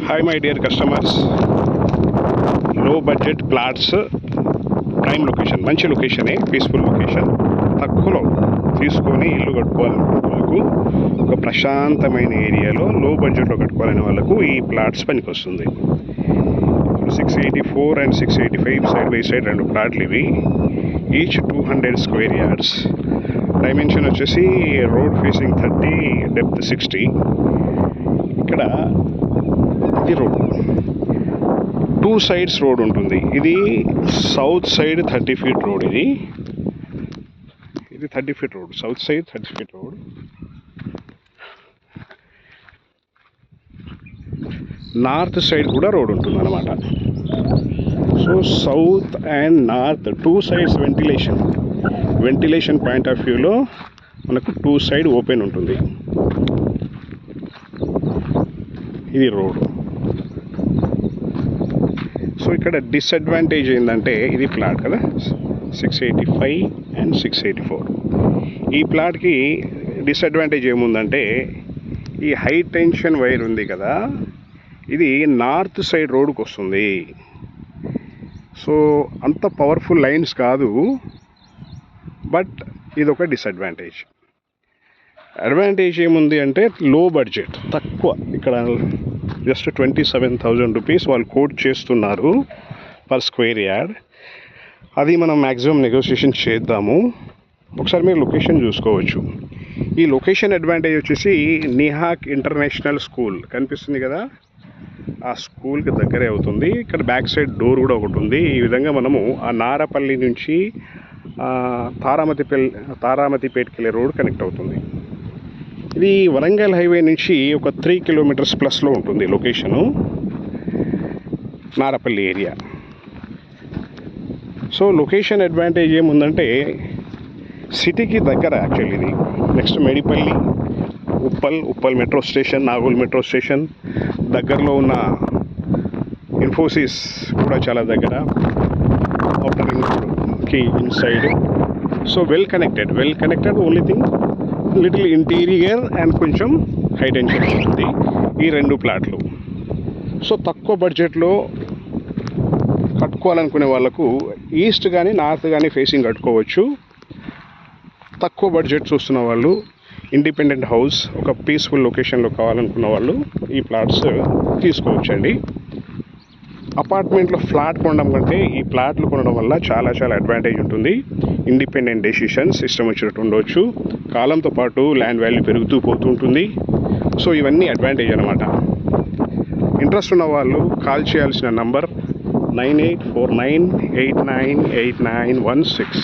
Hi my dear customers, లో budget plots, prime location, మంచి లొకేషనే, peaceful location, తక్కువలో తీసుకొని ఇల్లు కట్టుకోవాలనుకునే వాళ్ళకు, ఒక ప్రశాంతమైన ఏరియాలో లో బడ్జెట్లో కట్టుకోవాలనే వాళ్ళకు ఈ ప్లాట్స్ పనికి వస్తుంది. 684 అండ్ 685 సైడ్ బై సైడ్ రెండు ప్లాట్లు ఇవి, ఈచ్ 200 స్క్వేర్ యార్డ్స్. డైమెన్షన్ వచ్చేసి రోడ్ ఫేసింగ్ 30, డెప్త్ 60. ఇక్కడ ఇది రోడ్, 2 సైడ్స్ రోడ్ ఉంటుంది. ఇది సౌత్ సైడ్ 30 ఫీట్ రోడ్, ఇది 30 feet road, south side 30 feet road. North side కూడా రోడ్ ఉంటుంది అన్నమాట. So south and north 2 sides ventilation point of వ్యూలో మనకు 2 సైడ్ ఓపెన్ ఉంటుంది. ఇది రోడ్. సో ఇక్కడ డిసడ్వాంటేజ్ ఏంటంటే, ఇది ప్లాట్ కదా, 685 అండ్ 684. ఈ ప్లాట్కి డిసడ్వాంటేజ్ ఏముందంటే, ఈ హై టెన్షన్ వైర్ ఉంది కదా, ఇది నార్త్ సైడ్ రోడ్కి వస్తుంది. సో అంత పవర్ఫుల్ లైన్స్ కాదు, బట్ ఇది ఒక డిసడ్వాంటేజ్. అడ్వాంటేజ్ ఏముంది అంటే, లో బడ్జెట్, తక్కువ. ఇక్కడ జస్ట్ 27,000 రూపీస్ వాళ్ళు కోట్ చేస్తున్నారు పర్ స్క్వేర్ యార్డ్. అది మనం మ్యాక్సిమం నెగోషియేషన్ చేద్దాము. ఒకసారి మీరు లొకేషన్ చూసుకోవచ్చు. ఈ లొకేషన్ అడ్వాంటేజ్ వచ్చేసి నిహాక్ ఇంటర్నేషనల్ స్కూల్ కనిపిస్తుంది కదా, ఆ స్కూల్కి దగ్గరే అవుతుంది. ఇక్కడ బ్యాక్ సైడ్ డోర్ కూడా ఒకటి ఉంది. ఈ విధంగా మనము ఆ నారపల్లి నుంచి తారామతిపేటకి వెళ్ళే రోడ్ కనెక్ట్ అవుతుంది. ఇది వరంగల్ హైవే నుంచి ఒక 3 కిలోమీటర్స్ ప్లస్లో ఉంటుంది location, Narapalli area. So location advantage ఏముందంటే, సిటీకి దగ్గర యాక్చువల్లీ ఇది. Next Medipalli, Uppal metro station, Nagole metro station, దగ్గరలో ఉన్న ఇన్ఫోసిస్ కూడా చాలా దగ్గర, అవుటర్ రింగ్కి inside. So well connected. Only thing little interior and కొంచెం హై టెన్షన్ ఉంటుంది ఈ 2 ప్లాట్లు. సో తక్కువ బడ్జెట్లో కట్టుకోవాలనుకునే వాళ్ళకు ఈస్ట్ కానీ నార్త్ కానీ ఫేసింగ్ కట్టుకోవచ్చు. తక్కువ బడ్జెట్ చూస్తున్న వాళ్ళు, ఇండిపెండెంట్ హౌస్, ఒక పీస్ఫుల్ లొకేషన్లో కావాలనుకున్న వాళ్ళు ఈ ప్లాట్స్ తీసుకోవచ్చండి. అపార్ట్మెంట్లో ఫ్లాట్ కొనడం కంటే ఈ ప్లాట్లు కొనడం వల్ల చాలా అడ్వాంటేజ్ ఉంటుంది. ఇండిపెండెంట్ డెసిషన్స్, ఇష్టం వచ్చినట్టు ఉండవచ్చు. కాలంతో పాటు ల్యాండ్ వాల్యూ పెరుగుతూ పోతుంటుంది. సో ఇవన్నీ అడ్వాంటేజ్ అనమాట. ఇంట్రెస్ట్ ఉన్న వాళ్ళు కాల్ చేయాల్సిన నంబర్ 9849898916.